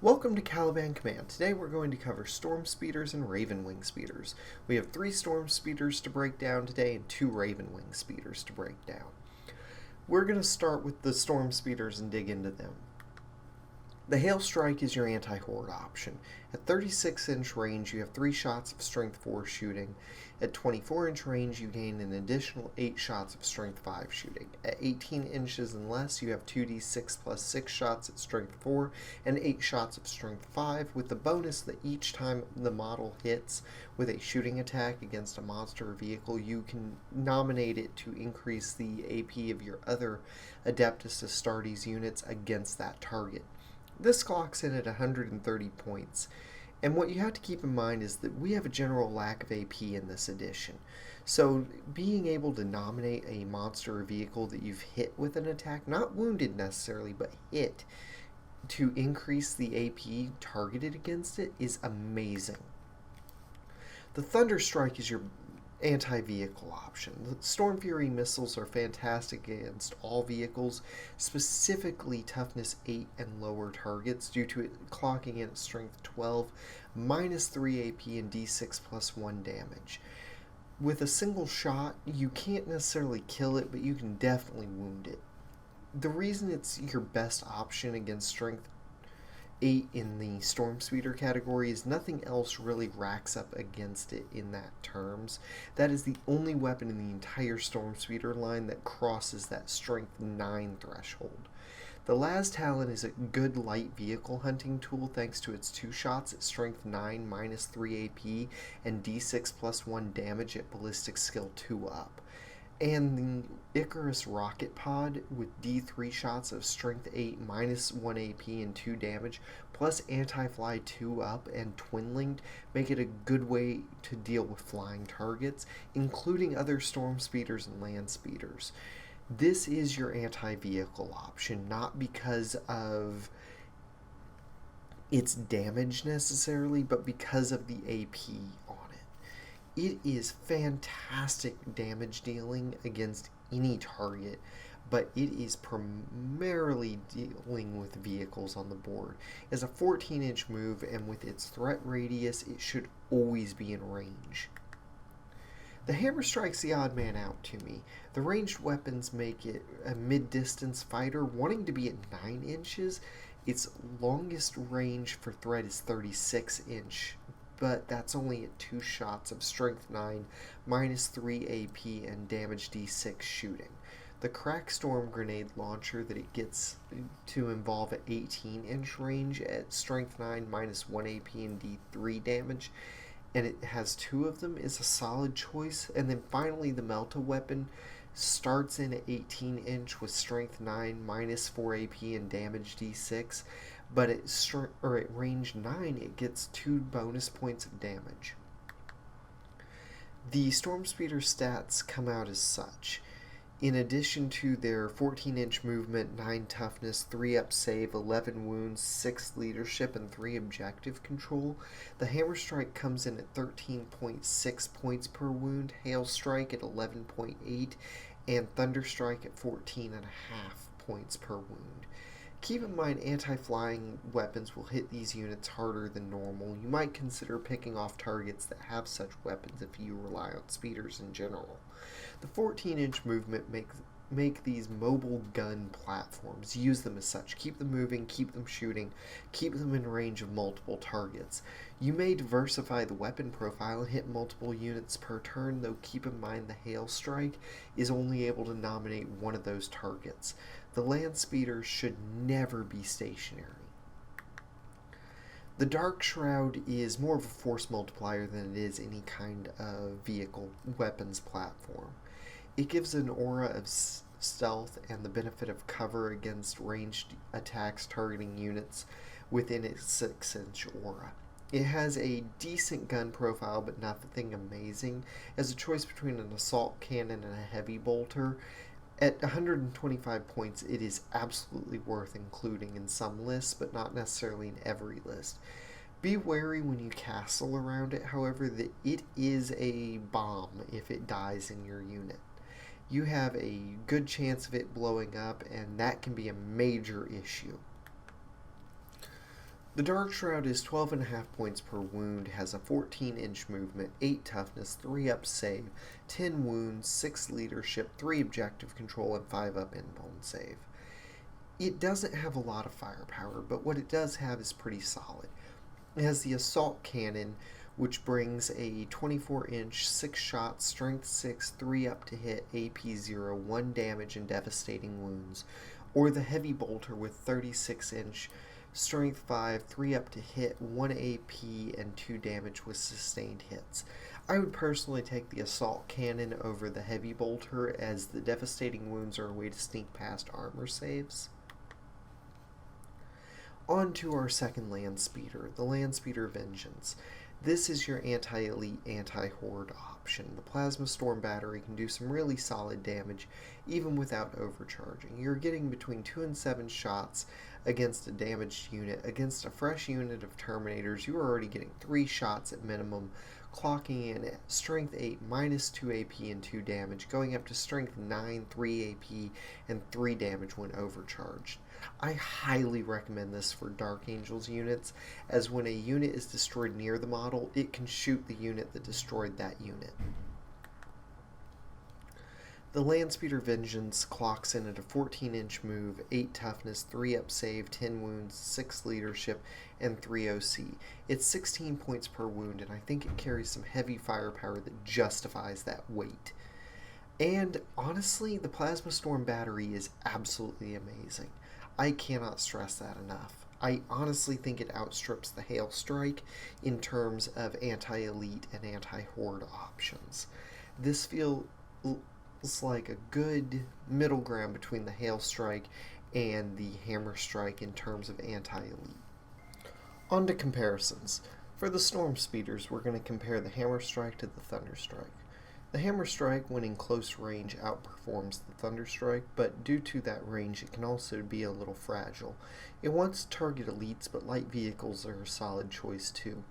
Welcome to Caliban Command. Today we're going to cover Storm Speeders and Ravenwing Speeders. We have 3 Storm Speeders to break down today and 2 Ravenwing Speeders to break down. We're going to start with the Storm Speeders and dig into them. The Hail Strike is your anti-horde option. At 36-inch range, you have 3 shots of Strength 4 shooting. At 24-inch range, you gain an additional 8 shots of Strength 5 shooting. At 18 inches and less, you have 2d6 plus 6 shots at Strength 4 and 8 shots of Strength 5, with the bonus that each time the model hits with a shooting attack against a monster or vehicle, you can nominate it to increase the AP of your other Adeptus Astartes units against that target. This clocks in at 130 points, and what you have to keep in mind is that we have a general lack of AP in this edition. So being able to nominate a monster or vehicle that you've hit with an attack, not wounded necessarily, but hit, to increase the AP targeted against it is amazing. The Thunder Strike is your anti-vehicle option. The Storm Fury missiles are fantastic against all vehicles, specifically toughness 8 and lower targets, due to it clocking in at strength 12, minus 3 AP and d6 plus 1 damage. With a single shot, you can't necessarily kill it, but you can definitely wound it. The reason it's your best option against strength 8 in the Storm Speeder category is nothing else really racks up against it in that terms. That is the only weapon in the entire Storm Speeder line that crosses that strength 9 threshold. The Las Talon is a good light vehicle hunting tool thanks to its 2 shots at strength 9 minus 3 AP and d6 plus 1 damage at ballistic skill 2 up. And the Icarus rocket pod with D3 shots of strength 8 minus 1 AP and 2 damage plus anti-fly 2 up and twin-linked make it a good way to deal with flying targets, including other storm speeders and land speeders. This is your anti-vehicle option, not because of its damage necessarily, but because of the AP on it. It is fantastic damage dealing against any target, but it is primarily dealing with vehicles on the board. As a 14-inch move and with its threat radius, it should always be in range. The Hammer strikes the odd man out to me. The ranged weapons make it a mid-distance fighter wanting to be at 9 inches. Its longest range for threat is 36-inch. But that's only at 2 shots of strength 9, minus 3 AP and damage d6 shooting. The Crack Storm grenade launcher that it gets to involve at 18-inch range at strength 9, minus 1 AP and d3 damage, and it has 2 of them, is a solid choice. And then finally the Melta weapon starts in at 18-inch with strength 9, minus 4 AP and damage d6. But at range 9, it gets 2 bonus points of damage. The Storm Speeder stats come out as such. In addition to their 14-inch movement, 9 toughness, 3 up save, 11 wounds, 6 leadership, and 3 objective control, the Hammer Strike comes in at 13.6 points per wound, Hail Strike at 11.8, and Thunder Strike at 14.5 points per wound. Keep in mind, anti-flying weapons will hit these units harder than normal. You might consider picking off targets that have such weapons if you rely on speeders in general. The 14-inch movement make these mobile gun platforms. Use them as such. Keep them moving, keep them shooting, keep them in range of multiple targets. You may diversify the weapon profile and hit multiple units per turn, though keep in mind the Hail Strike is only able to nominate one of those targets. The land speeders should never be stationary. The Dark Shroud is more of a force multiplier than it is any kind of vehicle weapons platform. It gives an aura of stealth and the benefit of cover against ranged attacks targeting units within its 6-inch aura. It has a decent gun profile, but nothing amazing. As a choice between an assault cannon and a heavy bolter, at 125 points, it is absolutely worth including in some lists, but not necessarily in every list. Be wary when you castle around it, however, that it is a bomb if it dies in your unit. You have a good chance of it blowing up, and that can be a major issue. The Dark Shroud is 12.5 points per wound, has a 14-inch movement, 8 toughness, 3 up save, 10 wounds, 6 leadership, 3 objective control, and 5 up invuln save. It doesn't have a lot of firepower, but what it does have is pretty solid. It has the Assault Cannon, which brings a 24-inch, 6-shot, strength 6, 3 up to hit, AP 0, 1 damage and devastating wounds, or the Heavy Bolter with 36-inch, strength 5, 3 up to hit, 1 AP, and 2 damage with sustained hits. I would personally take the Assault Cannon over the Heavy Bolter, as the devastating wounds are a way to sneak past armor saves. On to our second Land Speeder, the Land Speeder Vengeance. This is your anti-elite, anti-horde option. The Plasma Storm Battery can do some really solid damage, even without overcharging. You're getting between 2 and 7 shots against a damaged unit. Against a fresh unit of Terminators, you are already getting 3 shots at minimum, clocking in at Strength 8, minus 2 AP and 2 damage, going up to Strength 9, 3 AP, and 3 damage when overcharged. I highly recommend this for Dark Angels units, as when a unit is destroyed near the model, it can shoot the unit that destroyed that unit. The Landspeeder Vengeance clocks in at a 14-inch move, 8 toughness, 3 up save, 10 wounds, 6 leadership, and 3 OC. It's 16 points per wound, and I think it carries some heavy firepower that justifies that weight. And honestly, the Plasma Storm Battery is absolutely amazing. I cannot stress that enough. I honestly think it outstrips the Hail Strike in terms of anti-elite and anti-horde options. This feels like a good middle ground between the Hail Strike and the Hammer Strike in terms of anti-elite. On to comparisons. For the Storm Speeders, we're going to compare the Hammer Strike to the Thunder Strike. The Hammer Strike, when in close range, outperforms the Thunder Strike, but due to that range, it can also be a little fragile. It wants to target elites, but light vehicles are a solid choice too.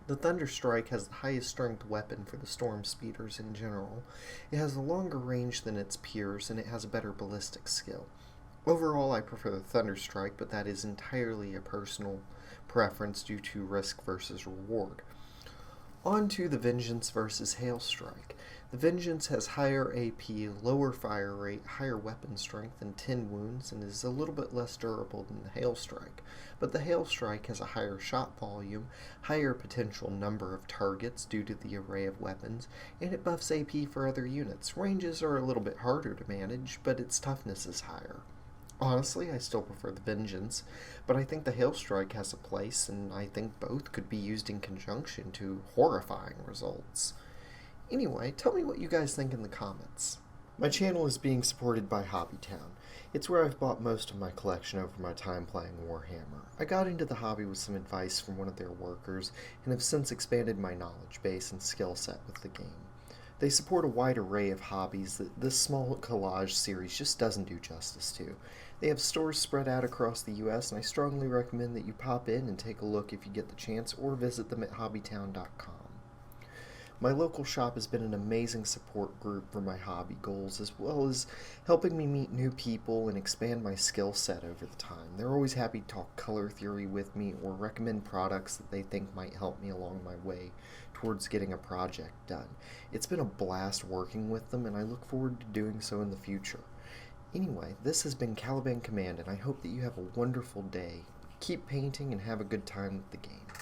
The Thunder Strike has the highest strength weapon for the Storm Speeders in general. It has a longer range than its peers, and it has a better ballistic skill. Overall, I prefer the Thunder Strike, but that is entirely a personal preference due to risk versus reward. On to the Vengeance versus Hail Strike. The Vengeance has higher AP, lower fire rate, higher weapon strength, and 10 wounds, and is a little bit less durable than the Hail Strike. But the Hail Strike has a higher shot volume, higher potential number of targets due to the array of weapons, and it buffs AP for other units. Ranges are a little bit harder to manage, but its toughness is higher. Honestly, I still prefer the Vengeance, but I think the Hail Strike has a place, and I think both could be used in conjunction to horrifying results. Anyway, tell me what you guys think in the comments. My channel is being supported by Hobbytown. It's where I've bought most of my collection over my time playing Warhammer. I got into the hobby with some advice from one of their workers, and have since expanded my knowledge base and skill set with the game. They support a wide array of hobbies that this small collage series just doesn't do justice to. They have stores spread out across the US, and I strongly recommend that you pop in and take a look if you get the chance, or visit them at hobbytown.com. My local shop has been an amazing support group for my hobby goals, as well as helping me meet new people and expand my skill set over the time. They're always happy to talk color theory with me or recommend products that they think might help me along my way towards getting a project done. It's been a blast working with them, and I look forward to doing so in the future. Anyway, this has been Caliban Command, and I hope that you have a wonderful day. Keep painting and have a good time with the game.